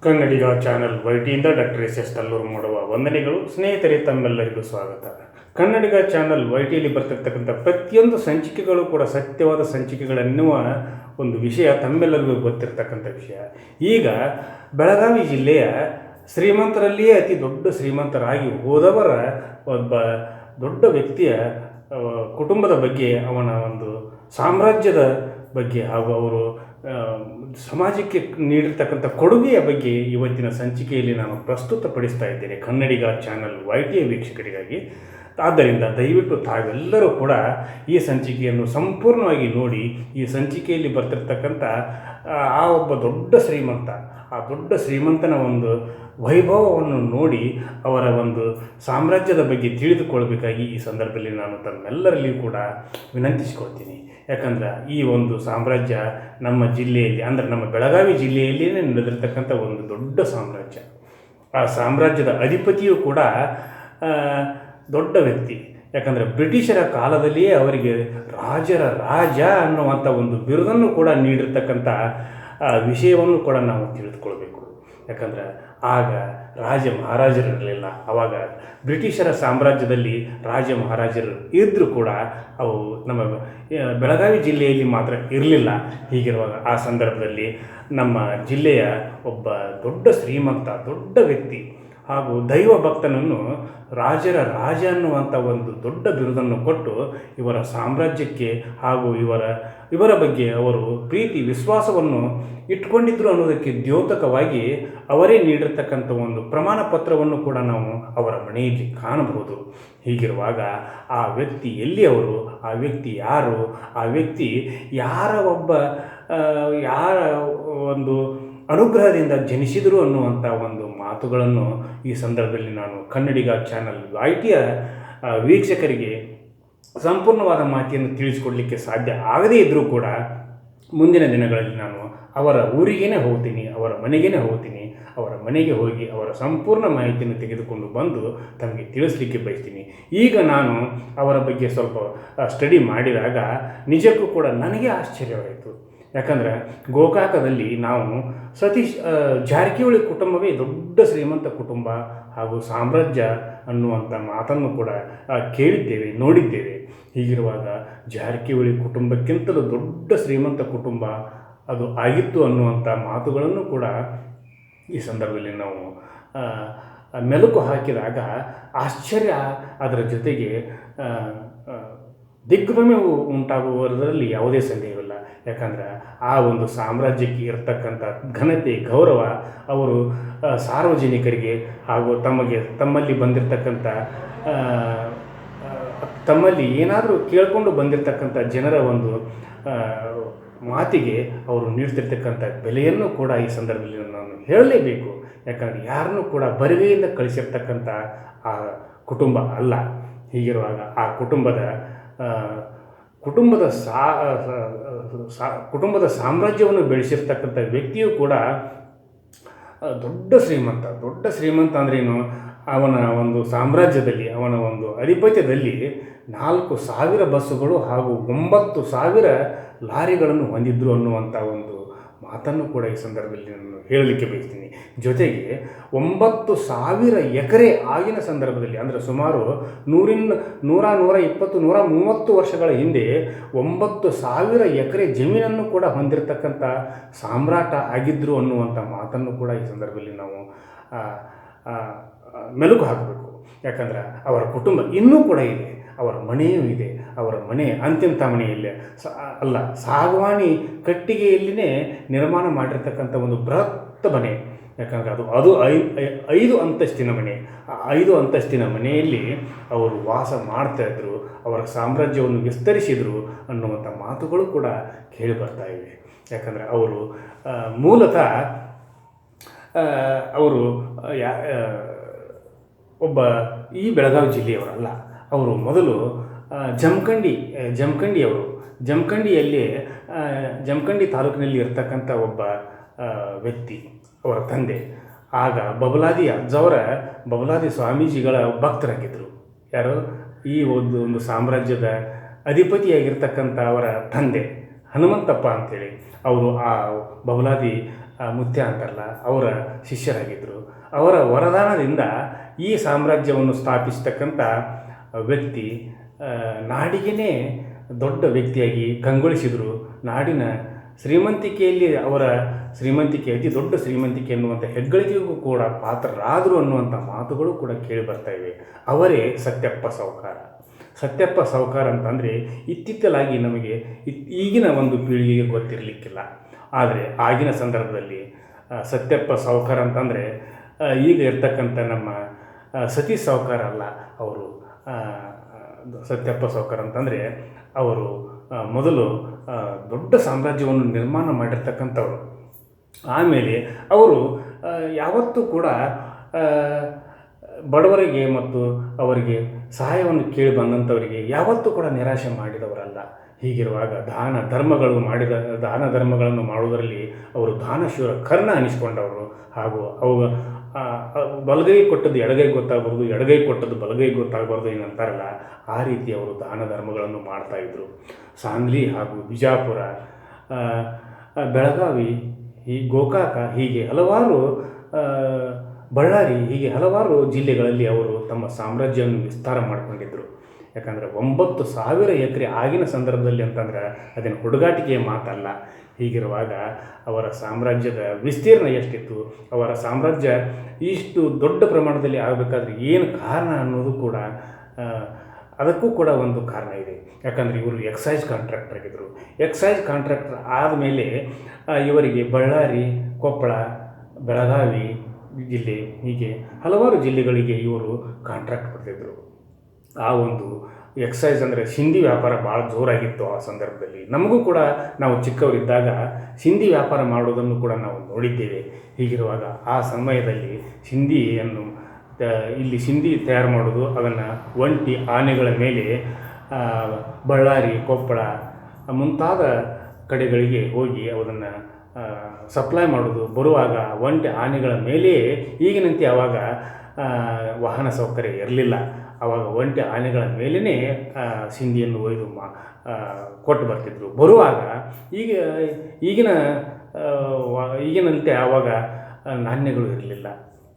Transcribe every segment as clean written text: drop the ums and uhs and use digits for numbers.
ಕನ್ನಡಿಗ channel ವೈಟಿಯಿಂದ doctor S Tallur ಮಾಡುವ ವಂದನೆಗಳು. ಸ್ನೇಹಿತರೆ, ತಮ್ಮೆಲ್ಲರಿಗೂ ಸ್ವಾಗತ. ಕನ್ನಡಿಗ ಚಾನಲ್ ವೈಟಿಯಲ್ಲಿ ಬರ್ತಿರ್ತಕ್ಕಂಥ ಪ್ರತಿಯೊಂದು ಸಂಚಿಕೆಗಳು ಕೂಡ ಸತ್ಯವಾದ ಸಂಚಿಕೆಗಳೆನ್ನುವ ಒಂದು ವಿಷಯ ತಮ್ಮೆಲ್ಲರಿಗೂ ಗೊತ್ತಿರ್ತಕ್ಕಂಥ ವಿಷಯ. ಈಗ ಬೆಳಗಾವಿ ಜಿಲ್ಲೆಯ ಶ್ರೀಮಂತರಲ್ಲಿಯೇ ಅತಿ ದೊಡ್ಡ ಶ್ರೀಮಂತರಾಗಿ ಹೋದವರ ಒಬ್ಬ ದೊಡ್ಡ ವ್ಯಕ್ತಿಯ ಕುಟುಂಬದ ಬಗ್ಗೆ, ಅವನ ಒಂದು ಸಾಮ್ರಾಜ್ಯದ ಬಗ್ಗೆ ಹಾಗೂ ಅವರು ಸಮಾಜಕ್ಕೆ ನೀಡಿರ್ತಕ್ಕಂಥ ಕೊಡುಗೆಯ ಬಗ್ಗೆ ಇವತ್ತಿನ ಸಂಚಿಕೆಯಲ್ಲಿ ನಾನು ಪ್ರಸ್ತುತಪಡಿಸ್ತಾ ಇದ್ದೇನೆ ಕನ್ನಡಿಗ ಚಾನಲ್ ವೈಟಿಯ ವೀಕ್ಷಕರಿಗಾಗಿ. ಆದ್ದರಿಂದ ದಯವಿಟ್ಟು ತಾವೆಲ್ಲರೂ ಕೂಡ ಈ ಸಂಚಿಕೆಯನ್ನು ಸಂಪೂರ್ಣವಾಗಿ ನೋಡಿ, ಈ ಸಂಚಿಕೆಯಲ್ಲಿ ಬರ್ತಿರ್ತಕ್ಕಂಥ ಆ ಒಬ್ಬ ದೊಡ್ಡ ಶ್ರೀಮಂತ, ಆ ದೊಡ್ಡ ಶ್ರೀಮಂತನ ಒಂದು ವೈಭವವನ್ನು ನೋಡಿ ಅವರ ಒಂದು ಸಾಮ್ರಾಜ್ಯದ ಬಗ್ಗೆ ತಿಳಿದುಕೊಳ್ಳಬೇಕಾಗಿ ಈ ಸಂದರ್ಭದಲ್ಲಿ ನಾನು ತಮ್ಮೆಲ್ಲರಲ್ಲಿಯೂ ಕೂಡ ವಿನಂತಿಸಿಕೊಳ್ತೀನಿ. ಯಾಕಂದ್ರೆ ಈ ಒಂದು ಸಾಮ್ರಾಜ್ಯ ನಮ್ಮ ಜಿಲ್ಲೆಯಲ್ಲಿ, ಅಂದರೆ ನಮ್ಮ ಬೆಳಗಾವಿ ಜಿಲ್ಲೆಯಲ್ಲಿಯೇ ನಡೆದಿರ್ತಕ್ಕಂಥ ಒಂದು ದೊಡ್ಡ ಸಾಮ್ರಾಜ್ಯ. ಆ ಸಾಮ್ರಾಜ್ಯದ ಅಧಿಪತಿಯೂ ಕೂಡ ದೊಡ್ಡ ವ್ಯಕ್ತಿ. ಯಾಕಂದರೆ ಬ್ರಿಟಿಷರ ಕಾಲದಲ್ಲಿಯೇ ಅವರಿಗೆ ರಾಜರ ರಾಜ ಅನ್ನುವಂಥ ಒಂದು ಬಿರುದನ್ನು ಕೂಡ ನೀಡಿರ್ತಕ್ಕಂಥ ವಿಷಯವನ್ನು ಕೂಡ ನಾವು ತಿಳಿದುಕೊಳ್ಬೇಕು. ಯಾಕಂದರೆ ಆಗ ರಾಜ ಮಹಾರಾಜರಿರಲಿಲ್ಲ. ಆವಾಗ ಬ್ರಿಟಿಷರ ಸಾಮ್ರಾಜ್ಯದಲ್ಲಿ ರಾಜ ಮಹಾರಾಜರು ಇದ್ದರೂ ಕೂಡ ಅವು ನಮ್ಮ ಬೆಳಗಾವಿ ಜಿಲ್ಲೆಯಲ್ಲಿ ಮಾತ್ರ ಇರಲಿಲ್ಲ. ಹೀಗಿರುವಾಗ ಆ ಸಂದರ್ಭದಲ್ಲಿ ನಮ್ಮ ಜಿಲ್ಲೆಯ ಒಬ್ಬ ದೊಡ್ಡ ಶ್ರೀಮಂತ, ದೊಡ್ಡ ವ್ಯಕ್ತಿ ಹಾಗೂ ದೈವ ಭಕ್ತನನ್ನು ರಾಜರ ರಾಜ ಅನ್ನುವಂಥ ಒಂದು ದೊಡ್ಡ ಬಿರುದನ್ನು ಕೊಟ್ಟು ಇವರ ಸಾಮ್ರಾಜ್ಯಕ್ಕೆ ಹಾಗೂ ಇವರ ಬಗ್ಗೆ ಅವರು ಪ್ರೀತಿ ವಿಶ್ವಾಸವನ್ನು ಇಟ್ಕೊಂಡಿದ್ರು ಅನ್ನೋದಕ್ಕೆ ದ್ಯೋತಕವಾಗಿ ಅವರೇ ನೀಡಿರ್ತಕ್ಕಂಥ ಒಂದು ಪ್ರಮಾಣ ಪತ್ರವನ್ನು ಕೂಡ ನಾವು ಅವರ ಮನೆಯಲ್ಲಿ ಕಾಣಬಹುದು. ಹೀಗಿರುವಾಗ ಆ ವ್ಯಕ್ತಿ ಎಲ್ಲಿಯವರು, ಆ ವ್ಯಕ್ತಿ ಯಾರು, ಆ ವ್ಯಕ್ತಿ ಯಾರ ಒಂದು ಅನುಗ್ರಹದಿಂದ ಜನಿಸಿದರು ಅನ್ನುವಂಥ ಒಂದು ಮಾತುಗಳನ್ನು ಈ ಸಂದರ್ಭದಲ್ಲಿ ನಾನು ಕನ್ನಡಿಗ ಚಾನಲ್ ವೈಟಿಯ ವೀಕ್ಷಕರಿಗೆ ಸಂಪೂರ್ಣವಾದ ಮಾಹಿತಿಯನ್ನು ತಿಳಿಸಿಕೊಡಲಿಕ್ಕೆ ಸಾಧ್ಯ ಆಗದೇ ಇದ್ದರೂ ಕೂಡ ಮುಂದಿನ ದಿನಗಳಲ್ಲಿ ನಾನು ಅವರ ಊರಿಗೇ ಹೋಗ್ತೀನಿ, ಅವರ ಮನೆಗೇ ಹೋಗ್ತೀನಿ. ಅವರ ಮನೆಗೆ ಹೋಗಿ ಅವರ ಸಂಪೂರ್ಣ ಮಾಹಿತಿಯನ್ನು ತೆಗೆದುಕೊಂಡು ಬಂದು ತಮಗೆ ತಿಳಿಸ್ಲಿಕ್ಕೆ ಬಯಸ್ತೀನಿ. ಈಗ ನಾನು ಅವರ ಬಗ್ಗೆ ಸ್ವಲ್ಪ ಸ್ಟಡಿ ಮಾಡಿದಾಗ ನಿಜಕ್ಕೂ ಕೂಡ ನನಗೆ ಆಶ್ಚರ್ಯವಾಯಿತು. ಯಾಕಂದರೆ ಗೋಕಾಕದಲ್ಲಿ ನಾವು ಸತೀಶ್ ಜಾರಕಿಹೊಳಿ ಕುಟುಂಬವೇ ದೊಡ್ಡ ಶ್ರೀಮಂತ ಕುಟುಂಬ ಹಾಗೂ ಸಾಮ್ರಾಜ್ಯ ಅನ್ನುವಂಥ ಮಾತನ್ನು ಕೂಡ ಕೇಳಿದ್ದೇವೆ, ನೋಡಿದ್ದೇವೆ. ಹೀಗಿರುವಾಗ ಜಾರಕಿಹೊಳಿ ಕುಟುಂಬಕ್ಕಿಂತಲೂ ದೊಡ್ಡ ಶ್ರೀಮಂತ ಕುಟುಂಬ ಅದು ಆಗಿತ್ತು ಅನ್ನುವಂಥ ಮಾತುಗಳನ್ನು ಕೂಡ ಈ ಸಂದರ್ಭದಲ್ಲಿ ನಾವು ಮೆಲುಕು ಹಾಕಿದಾಗ ಆಶ್ಚರ್ಯ, ಅದರ ಜೊತೆಗೆ ದಿಗ್ಭ್ರಮೆಯು ಉಂಟಾಗುವುದರಲ್ಲಿ ಯಾವುದೇ ಸಂದೇಹವಿಲ್ಲ. ಯಾಕಂದರೆ ಆ ಒಂದು ಸಾಮ್ರಾಜ್ಯಕ್ಕೆ ಇರತಕ್ಕಂಥ ಘನತೆ, ಗೌರವ ಅವರು ಸಾರ್ವಜನಿಕರಿಗೆ ಹಾಗೂ ತಮ್ಮಲ್ಲಿ ಬಂದಿರತಕ್ಕಂಥ ತಮ್ಮಲ್ಲಿ ಏನಾದರೂ ಕೇಳಿಕೊಂಡು ಬಂದಿರತಕ್ಕಂಥ ಜನರ ಒಂದು ಮಾತಿಗೆ ಅವರು ನೀಡ್ತಿರ್ತಕ್ಕಂಥ ಬೆಲೆಯನ್ನು ಕೂಡ ಈ ಸಂದರ್ಭದಲ್ಲಿ ನಾನು ಹೇಳಲೇಬೇಕು. ಯಾಕಂದರೆ ಯಾರನ್ನೂ ಕೂಡ ಬರಿಗೈಯಿಂದ ಕಳಿಸಿರ್ತಕ್ಕಂಥ ಆ ಕುಟುಂಬ ಅಲ್ಲ. ಹೀಗಿರುವಾಗ ಆ ಕುಟುಂಬದ ಸಾಮ್ರಾಜ್ಯವನ್ನು ಬೆಳೆಸಿರ್ತಕ್ಕಂಥ ವ್ಯಕ್ತಿಯೂ ಕೂಡ ದೊಡ್ಡ ಶ್ರೀಮಂತ ಅಂದ್ರೇನು, ಅವನ ಒಂದು ಸಾಮ್ರಾಜ್ಯದಲ್ಲಿ, ಅವನ ಒಂದು ಅಧಿಪತ್ಯದಲ್ಲಿ 4,000 ಬಸ್ಸುಗಳು ಹಾಗೂ 9,000 ಲಾರಿಗಳನ್ನು ಹೊಂದಿದ್ರು ಅನ್ನುವಂಥ ಒಂದು ಮಾತನ್ನು ಕೂಡ ಈ ಸಂದರ್ಭದಲ್ಲಿ ನಾನು ಹೇಳಲಿಕ್ಕೆ ಬಯಸ್ತೀನಿ. ಜೊತೆಗೆ 9,000 ಎಕರೆ ಆಗಿನ ಸಂದರ್ಭದಲ್ಲಿ, ಅಂದರೆ ಸುಮಾರು 120-130 ವರ್ಷಗಳ ಹಿಂದೆ 9,000 ಎಕರೆ ಜಮೀನನ್ನು ಕೂಡ ಹೊಂದಿರತಕ್ಕಂಥ ಸಾಮ್ರಾಟ ಆಗಿದ್ದರು ಅನ್ನುವಂಥ ಮಾತನ್ನು ಕೂಡ ಈ ಸಂದರ್ಭದಲ್ಲಿ ನಾವು ಮೆಲುಕು ಹಾಕಬೇಕು. ಯಾಕಂದರೆ ಅವರ ಕುಟುಂಬ ಇನ್ನೂ ಕೂಡ ಇದೆ, ಅವರ ಮನೆಯೂ ಇದೆ. ಅವರ ಮನೆ ಅಂತಿಂತ ಮನೆಯಲ್ಲೇ ಅಲ್ಲ, ಸಾಗವಾನಿ ಕಟ್ಟಿಗೆಯಲ್ಲಿನೇ ನಿರ್ಮಾಣ ಮಾಡಿರ್ತಕ್ಕಂಥ ಒಂದು ಬೃಹತ್ ಮನೆ. ಯಾಕಂದರೆ ಅದು 5 ಅಂತಸ್ತಿನ ಮನೆ. ಆ 5 ಅಂತಸ್ತಿನ ಮನೆಯಲ್ಲಿ ಅವರು ವಾಸ ಮಾಡ್ತಾಯಿದ್ರು, ಅವರ ಸಾಮ್ರಾಜ್ಯವನ್ನು ವಿಸ್ತರಿಸಿದರು ಅನ್ನುವಂಥ ಮಾತುಗಳು ಕೂಡ ಕೇಳಿ ಬರ್ತಾ ಇವೆ. ಯಾಕಂದರೆ ಅವರು ಮೂಲತಃ ಅವರು ಒಬ್ಬ ಈ ಬೆಳಗಾವಿ ಜಿಲ್ಲೆಯವರಲ್ಲ. ಅವರು ಮೊದಲು ಜಮಖಂಡಿಯವರು. ಜಮಖಂಡಿ ತಾಲೂಕಿನಲ್ಲಿ ಇರ್ತಕ್ಕಂಥ ಒಬ್ಬ ವ್ಯಕ್ತಿ, ಅವರ ತಂದೆ ಆಗ ಬಬಲಾದಿ ಸ್ವಾಮೀಜಿಗಳ ಭಕ್ತರಾಗಿದ್ದರು. ಯಾರು? ಈ ಒಂದು ಸಾಮ್ರಾಜ್ಯದ ಅಧಿಪತಿಯಾಗಿರ್ತಕ್ಕಂಥ ಅವರ ತಂದೆ ಹನುಮಂತಪ್ಪ ಅಂಥೇಳಿ ಅವರು ಆ ಬಬಲಾದಿ ಮುತ್ಯ ಅಂತಾರಲ್ಲ ಅವರ ಶಿಷ್ಯರಾಗಿದ್ದರು. ಅವರ ವರದಾನದಿಂದ ಈ ಸಾಮ್ರಾಜ್ಯವನ್ನು ಸ್ಥಾಪಿಸ್ತಕ್ಕಂಥ ವ್ಯಕ್ತಿ ನಾಡಿಗೇ ದೊಡ್ಡ ವ್ಯಕ್ತಿಯಾಗಿ ಕಂಗೊಳಿಸಿದರು. ನಾಡಿನ ಶ್ರೀಮಂತಿಕೆಯಲ್ಲಿ ಅವರ ಶ್ರೀಮಂತಿಕೆ ಅತಿ ದೊಡ್ಡ ಶ್ರೀಮಂತಿಕೆ ಎನ್ನುವಂಥ ಹೆಗ್ಗಳಿಕೆಗೂ ಕೂಡ ಪಾತ್ರರಾದರು ಅನ್ನುವಂಥ ಮಾತುಗಳು ಕೂಡ ಕೇಳಿ ಬರ್ತಾ ಇವೆ. ಅವರೇ ಸತ್ಯಪ್ಪ ಸಾವುಕಾರ. ಸತ್ಯಪ್ಪ ಸಾವುಕಾರ ಅಂತಂದರೆ ಇತ್ತಿತ್ತಲಾಗಿ ನಮಗೆ ಈಗಿನ ಒಂದು ಪೀಳಿಗೆಗೆ ಗೊತ್ತಿರಲಿಕ್ಕಿಲ್ಲ. ಆದರೆ ಆಗಿನ ಸಂದರ್ಭದಲ್ಲಿ ಸತ್ಯಪ್ಪ ಸಾವುಕಾರ ಅಂತಂದರೆ ಈಗ ಇರ್ತಕ್ಕಂಥ ನಮ್ಮ ಸತೀಶ್ ಸಾವುಕಾರ ಅಲ್ಲ. ಅವರು ಸತ್ಯಪ್ಪ ಸಾವುಕಾರ ಅಂತಂದರೆ ಅವರು ಮೊದಲು ದೊಡ್ಡ ಸಾಮ್ರಾಜ್ಯವನ್ನು ನಿರ್ಮಾಣ ಮಾಡಿರ್ತಕ್ಕಂಥವ್ರು. ಆಮೇಲೆ ಅವರು ಯಾವತ್ತೂ ಕೂಡ ಬಡವರಿಗೆ ಮತ್ತು ಅವರಿಗೆ ಸಹಾಯವನ್ನು ಕೇಳಿ ಬಂದಂಥವರಿಗೆ ಯಾವತ್ತೂ ಕೂಡ ನಿರಾಶೆ ಮಾಡಿದವರಲ್ಲ. ಹೀಗಿರುವಾಗ ದಾನ ಧರ್ಮಗಳನ್ನು ಮಾಡುವುದರಲ್ಲಿ ಅವರು ದಾನಶೂರ ಕರ್ಣ ಅನಿಸ್ಕೊಂಡವರು. ಹಾಗೂ ಅವು ಬಲಗೈ ಕೊಟ್ಟದ್ದು ಎಡಗೈ ಗೊತ್ತಾಗಬಾರ್ದು, ಎಡಗೈ ಕೊಟ್ಟದ್ದು ಬಲಗೈ ಗೊತ್ತಾಗಬಾರ್ದು ಏನಂತಾರಲ್ಲ, ಆ ರೀತಿ ಅವರು ದಾನ ಧರ್ಮಗಳನ್ನು ಮಾಡ್ತಾಯಿದ್ರು. ಸಾಂಗ್ಲಿ ಹಾಗೂ ಬಿಜಾಪುರ, ಬೆಳಗಾವಿ, ಈ ಗೋಕಾಕ, ಹೀಗೆ ಹಲವಾರು ಬಳ್ಳಾರಿ, ಹೀಗೆ ಹಲವಾರು ಜಿಲ್ಲೆಗಳಲ್ಲಿ ಅವರು ತಮ್ಮ ಸಾಮ್ರಾಜ್ಯವನ್ನು ವಿಸ್ತಾರ ಮಾಡಿಕೊಂಡಿದ್ದರು. ಯಾಕಂದರೆ 9,000 ಎಕರೆ ಆಗಿನ ಸಂದರ್ಭದಲ್ಲಿ ಅಂತಂದರೆ ಅದೇನು ಹುಡುಗಾಟಿಕೆಯ ಮಾತಲ್ಲ. ಹೀಗಿರುವಾಗ ಅವರ ಸಾಮ್ರಾಜ್ಯದ ವಿಸ್ತೀರ್ಣ ಎಷ್ಟಿತ್ತು, ಅವರ ಸಾಮ್ರಾಜ್ಯ ಇಷ್ಟು ದೊಡ್ಡ ಪ್ರಮಾಣದಲ್ಲಿ ಆಗಬೇಕಾದ್ರೆ ಏನು ಕಾರಣ ಅನ್ನೋದು ಕೂಡ ಅದಕ್ಕೂ ಕೂಡ ಒಂದು ಕಾರಣ ಇದೆ. ಯಾಕಂದರೆ ಇವರು ಎಕ್ಸೈಸ್ ಕಾಂಟ್ರಾಕ್ಟರ್ ಆಗಿದ್ದರು. ಎಕ್ಸೈಸ್ ಕಾಂಟ್ರಾಕ್ಟರ್ ಆದಮೇಲೆ ಇವರಿಗೆ ಬಳ್ಳಾರಿ, ಕೊಪ್ಪಳ, ಬೆಳಗಾವಿ ಜಿಲ್ಲೆ, ಹೀಗೆ ಹಲವಾರು ಜಿಲ್ಲೆಗಳಿಗೆ ಇವರು ಕಾಂಟ್ರಾಕ್ಟ್ ಪಡೆದಿದ್ದರು. ಆ ಒಂದು ಎಕ್ಸೈಸ್ ಅಂದರೆ ಸಿಂಧಿ ವ್ಯಾಪಾರ ಭಾಳ ಜೋರಾಗಿತ್ತು ಆ ಸಂದರ್ಭದಲ್ಲಿ. ನಮಗೂ ಕೂಡ ನಾವು ಚಿಕ್ಕವರಿದ್ದಾಗ ಸಿಂಧಿ ವ್ಯಾಪಾರ ಮಾಡೋದನ್ನು ಕೂಡ ನಾವು ನೋಡಿದ್ದೇವೆ. ಹೀಗಿರುವಾಗ ಆ ಸಮಯದಲ್ಲಿ ಸಿಂಧಿಯನ್ನು ಇಲ್ಲಿ ಸಿಂಧಿ ತಯಾರು ಮಾಡೋದು, ಅದನ್ನು ಒಂಟಿ ಆನೆಗಳ ಮೇಲೆ ಬಳ್ಳಾರಿ, ಕೊಪ್ಪಳ ಮುಂತಾದ ಕಡೆಗಳಿಗೆ ಹೋಗಿ ಅದನ್ನು ಸಪ್ಲೈ ಮಾಡೋದು. ಬರುವಾಗ ಒಂಟಿ ಆನೆಗಳ ಮೇಲೆಯೇ, ಈಗಿನಂತೆ ಆವಾಗ ವಾಹನ ಸೌಕರ್ಯ ಇರಲಿಲ್ಲ. ಆವಾಗ ಒಂಟಿ ಆನೆಗಳ ಮೇಲೇ ಸಿಂಧಿಯನ್ನು ಒಯ್ದು ಕೊಟ್ಟು ಬರ್ತಿದ್ರು. ಬರುವಾಗ ಈಗಿನಂತೆ ಆವಾಗ ನಾಣ್ಯಗಳು ಇರಲಿಲ್ಲ,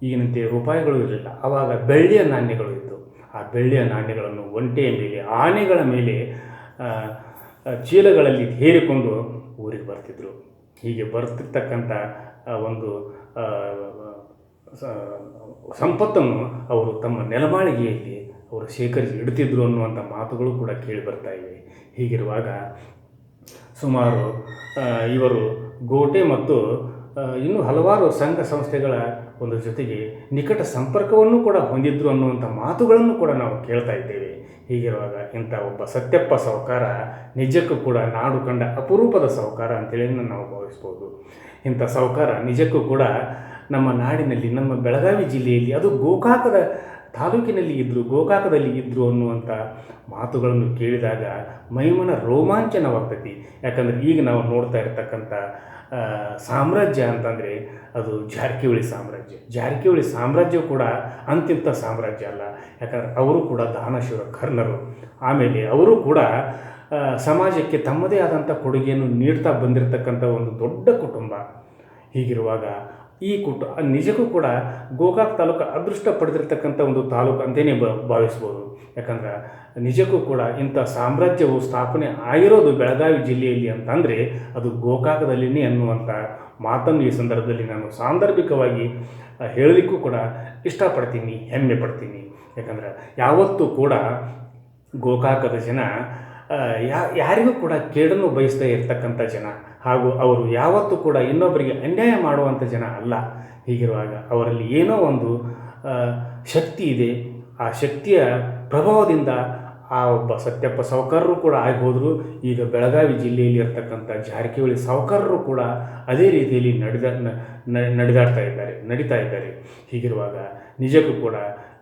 ಈಗಿನಂತೆ ರೂಪಾಯಿಗಳು ಇರಲಿಲ್ಲ. ಆವಾಗ ಬೆಳ್ಳಿಯ ನಾಣ್ಯಗಳು ಇದ್ದವು. ಆ ಬೆಳ್ಳಿಯ ನಾಣ್ಯಗಳನ್ನು ಒಂಟೆಯ ಮೇಲೆ, ಆನೆಗಳ ಮೇಲೆ ಚೀಲಗಳಲ್ಲಿ ಹೇರಿಕೊಂಡು ಊರಿಗೆ ಬರ್ತಿದ್ರು. ಹೀಗೆ ಬರ್ತಿರ್ತಕ್ಕಂಥ ಒಂದು ಸಂಪತ್ತನ್ನು ಅವರು ತಮ್ಮ ನೆಲಮಾಳಿಗೆಯಲ್ಲಿ ಅವರು ಶೇಖರಿಸಿ ಇಡ್ತಿದ್ರು ಅನ್ನುವಂಥ ಮಾತುಗಳು ಕೂಡ ಕೇಳಿ ಬರ್ತಾ ಇವೆ. ಹೀಗಿರುವಾಗ ಸುಮಾರು ಇವರು ಗೋಟೆ ಮತ್ತು ಇನ್ನೂ ಹಲವಾರು ಸಂಘ ಸಂಸ್ಥೆಗಳ ಒಂದು ಜೊತೆಗೆ ನಿಕಟ ಸಂಪರ್ಕವನ್ನು ಕೂಡ ಹೊಂದಿದ್ರು ಅನ್ನುವಂಥ ಮಾತುಗಳನ್ನು ಕೂಡ ನಾವು ಕೇಳ್ತಾ ಇದ್ದೇವೆ. ಹೀಗಿರುವಾಗ ಇಂಥ ಒಬ್ಬ ಸತ್ಯಪ್ಪ ಸಾವುಕಾರ ನಿಜಕ್ಕೂ ಕೂಡ ನಾಡು ಕಂಡ ಅಪರೂಪದ ಸಾವುಕಾರ ಅಂತೇಳಿ ನಾವು ಭಾವಿಸ್ಬೋದು. ಇಂಥ ಸಾವುಕಾರ ನಿಜಕ್ಕೂ ಕೂಡ ನಮ್ಮ ನಾಡಿನಲ್ಲಿ, ನಮ್ಮ ಬೆಳಗಾವಿ ಜಿಲ್ಲೆಯಲ್ಲಿ, ಅದು ಗೋಕಾಕದ ತಾಲೂಕಿನಲ್ಲಿ ಗೋಕಾಕದಲ್ಲಿ ಇದ್ದರು ಅನ್ನುವಂಥ ಮಾತುಗಳನ್ನು ಕೇಳಿದಾಗ ಮೈಮನ ರೋಮಾಂಚನವಾಗ್ತೈತಿ. ಯಾಕಂದರೆ ಈಗ ನಾವು ನೋಡ್ತಾ ಇರ್ತಕ್ಕಂಥ ಸಾಮ್ರಾಜ್ಯ ಅಂತಂದರೆ ಅದು ಜಾರಕಿಹೊಳಿ ಸಾಮ್ರಾಜ್ಯ. ಜಾರಕಿಹೊಳಿ ಸಾಮ್ರಾಜ್ಯ ಕೂಡ ಅಂತಿಂಥ ಸಾಮ್ರಾಜ್ಯ ಅಲ್ಲ. ಯಾಕಂದರೆ ಅವರು ಕೂಡ ದಾನಶೂರ ಕರ್ಣರು. ಆಮೇಲೆ ಅವರು ಕೂಡ ಸಮಾಜಕ್ಕೆ ತಮ್ಮದೇ ಆದಂಥ ಕೊಡುಗೆಯನ್ನು ನೀಡ್ತಾ ಬಂದಿರತಕ್ಕಂಥ ಒಂದು ದೊಡ್ಡ ಕುಟುಂಬ. ಹೀಗಿರುವಾಗ ಈ ನಿಜಕ್ಕೂ ಕೂಡ ಗೋಕಾಕ್ ತಾಲೂಕು ಅದೃಷ್ಟ ಪಡೆದಿರ್ತಕ್ಕಂಥ ಒಂದು ತಾಲೂಕು ಅಂತಲೇ ಭಾವಿಸ್ಬೋದು. ಯಾಕಂದ್ರೆ ನಿಜಕ್ಕೂ ಕೂಡ ಇಂಥ ಸಾಮ್ರಾಜ್ಯವು ಸ್ಥಾಪನೆ ಆಗಿರೋದು ಬೆಳಗಾವಿ ಜಿಲ್ಲೆಯಲ್ಲಿ ಅಂತಂದರೆ ಅದು ಗೋಕಾಕದಲ್ಲಿನೇ ಅನ್ನುವಂಥ ಮಾತನ್ನು ಈ ಸಂದರ್ಭದಲ್ಲಿ ನಾನು ಸಾಂದರ್ಭಿಕವಾಗಿ ಹೇಳಲಿಕ್ಕೂ ಕೂಡ ಇಷ್ಟಪಡ್ತೀನಿ, ಹೆಮ್ಮೆ ಪಡ್ತೀನಿ. ಯಾಕಂದ್ರೆ ಯಾವತ್ತೂ ಕೂಡ ಗೋಕಾಕದ ಜನ ಯಾರಿಗೂ ಕೂಡ ಕೇಡನ್ನು ಬಯಸ್ತಾ ಇರ್ತಕ್ಕಂಥ ಜನ, ಹಾಗೂ ಅವರು ಯಾವತ್ತೂ ಕೂಡ ಇನ್ನೊಬ್ಬರಿಗೆ ಅನ್ಯಾಯ ಮಾಡುವಂಥ ಜನ ಅಲ್ಲ. ಹೀಗಿರುವಾಗ ಅವರಲ್ಲಿ ಏನೋ ಒಂದು ಶಕ್ತಿ ಇದೆ. ಆ ಶಕ್ತಿಯ ಪ್ರಭಾವದಿಂದ ಆ ಒಬ್ಬ ಸತ್ಯಪ್ಪ ಸಾವುಕಾರರು ಕೂಡ ಆಗಿ ಹೋದರು. ಈಗ ಬೆಳಗಾವಿ ಜಿಲ್ಲೆಯಲ್ಲಿ ಇರ್ತಕ್ಕಂಥ ಜಾರಕಿಹೊಳಿ ಸಾವುಕಾರರು ಕೂಡ ಅದೇ ರೀತಿಯಲ್ಲಿ ನಡೀತಾ ಇದ್ದಾರೆ. ಹೀಗಿರುವಾಗ ನಿಜಕ್ಕೂ ಕೂಡ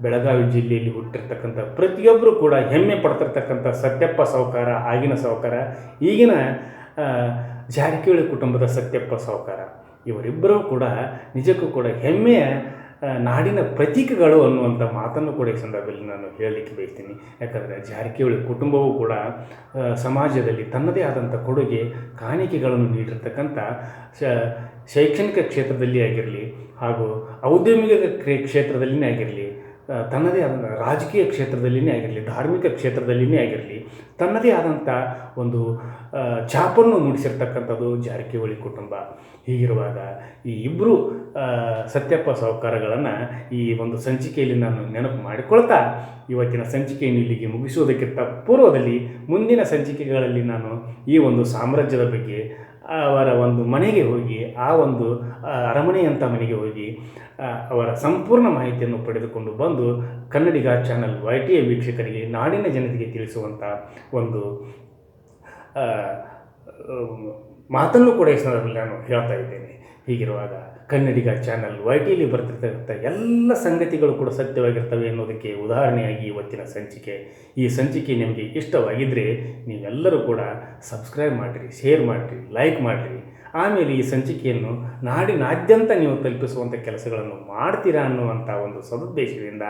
ಬೆಳಗಾವಿ ಜಿಲ್ಲೆಯಲ್ಲಿ ಹುಟ್ಟಿರ್ತಕ್ಕಂಥ ಪ್ರತಿಯೊಬ್ಬರು ಕೂಡ ಹೆಮ್ಮೆ ಪಡ್ತಿರ್ತಕ್ಕಂಥ ಸತ್ಯಪ್ಪ ಸಾವುಕಾರ, ಆಗಿನ ಸಾವುಕಾರ, ಈಗಿನ ಜಾರಕಿಹೊಳಿ ಕುಟುಂಬದ ಸತ್ಯಪ್ಪ ಸಾವುಕಾರ, ಇವರಿಬ್ಬರೂ ಕೂಡ ನಿಜಕ್ಕೂ ಕೂಡ ಹೆಮ್ಮೆಯ ನಾಡಿನ ಪ್ರತೀಕಗಳು ಅನ್ನುವಂಥ ಮಾತನ್ನು ಕೂಡ ಈ ಸಂದರ್ಭದಲ್ಲಿ ನಾನು ಹೇಳಲಿಕ್ಕೆ ಬಯಸ್ತೀನಿ. ಯಾಕಂದರೆ ಜಾರಕಿಹೊಳಿ ಕುಟುಂಬವೂ ಕೂಡ ಸಮಾಜದಲ್ಲಿ ತನ್ನದೇ ಆದಂಥ ಕೊಡುಗೆ ಕಾಣಿಕೆಗಳನ್ನು ನೀಡಿರ್ತಕ್ಕಂಥ ಶೈಕ್ಷಣಿಕ ಕ್ಷೇತ್ರದಲ್ಲಿ ಆಗಿರಲಿ ಹಾಗೂ ಔದ್ಯಮಿಕ ಕ್ಷೇತ್ರದಲ್ಲಿಯೇ ಆಗಿರಲಿ, ತನ್ನದೇ ಆದ ರಾಜಕೀಯ ಕ್ಷೇತ್ರದಲ್ಲಿಯೇ ಆಗಿರಲಿ, ಧಾರ್ಮಿಕ ಕ್ಷೇತ್ರದಲ್ಲಿಯೇ ಆಗಿರಲಿ, ತನ್ನದೇ ಆದಂಥ ಒಂದು ಛಾಪನ್ನು ಮೂಡಿಸಿರ್ತಕ್ಕಂಥದ್ದು ಜಾರಕಿಹೊಳಿ ಕುಟುಂಬ. ಹೀಗಿರುವಾಗ ಈ ಇಬ್ಬರು ಸತ್ಯಪ್ಪ ಸಾಹುಕಾರಗಳನ್ನು ಈ ಒಂದು ಸಂಚಿಕೆಯಲ್ಲಿ ನಾನು ನೆನಪು ಮಾಡಿಕೊಳ್ತಾ ಇವತ್ತಿನ ಸಂಚಿಕೆಯನ್ನು ಇಲ್ಲಿಗೆ ಮುಗಿಸುವುದಕ್ಕಿಂತ ಪೂರ್ವದಲ್ಲಿ ಮುಂದಿನ ಸಂಚಿಕೆಗಳಲ್ಲಿ ನಾನು ಈ ಒಂದು ಸಾಮ್ರಾಜ್ಯದ ಬಗ್ಗೆ, ಅವರ ಒಂದು ಮನೆಗೆ ಹೋಗಿ, ಆ ಒಂದು ಅರಮನೆಯಂಥ ಮನೆಗೆ ಹೋಗಿ ಅವರ ಸಂಪೂರ್ಣ ಮಾಹಿತಿಯನ್ನು ಪಡೆದುಕೊಂಡು ಬಂದು ಕನ್ನಡಿಗ ಚಾನಲ್ YTI ವೀಕ್ಷಕರಿಗೆ, ನಾಡಿನ ಜನತೆಗೆ ತಿಳಿಸುವಂಥ ಒಂದು ಮಾತನ್ನು ಕೂಡ ಈ ಸಂದರ್ಭದಲ್ಲಿ ನಾನು ಹೇಳ್ತಾ ಇದ್ದೇನೆ. ಹೀಗಿರುವಾಗ ಕನ್ನಡಿಗ ಚಾನಲ್ YTIಲಿ ಬರ್ತಿರ್ತಕ್ಕಂಥ ಎಲ್ಲ ಸಂಗತಿಗಳು ಕೂಡ ಸತ್ಯವಾಗಿರ್ತವೆ ಅನ್ನೋದಕ್ಕೆ ಉದಾಹರಣೆಯಾಗಿ ಇವತ್ತಿನ ಸಂಚಿಕೆ. ಈ ಸಂಚಿಕೆ ನಿಮಗೆ ಇಷ್ಟವಾಗಿದ್ದರೆ ನೀವೆಲ್ಲರೂ ಕೂಡ ಸಬ್ಸ್ಕ್ರೈಬ್ ಮಾಡಿರಿ, ಶೇರ್ ಮಾಡಿರಿ, ಲೈಕ್ ಮಾಡಿರಿ. ಆಮೇಲೆ ಈ ಸಂಚಿಕೆಯನ್ನು ನಾಡಿನಾದ್ಯಂತ ನೀವು ತಲುಪಿಸುವಂಥ ಕೆಲಸಗಳನ್ನು ಮಾಡ್ತೀರಾ ಅನ್ನುವಂಥ ಒಂದು ಸದುದ್ದೇಶದಿಂದ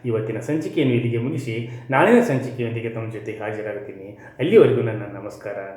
ಇವತ್ತಿನ ಸಂಚಿಕೆಯನ್ನು ಇಲ್ಲಿಗೆ ಮುಗಿಸಿ ನಾಳಿನ ಸಂಚಿಕೆಯೊಂದಿಗೆ ತಮ್ಮ ಜೊತೆ ಹಾಜರಾಗ್ತೀನಿ. ಅಲ್ಲಿವರೆಗೂ ನನ್ನ ನಮಸ್ಕಾರ.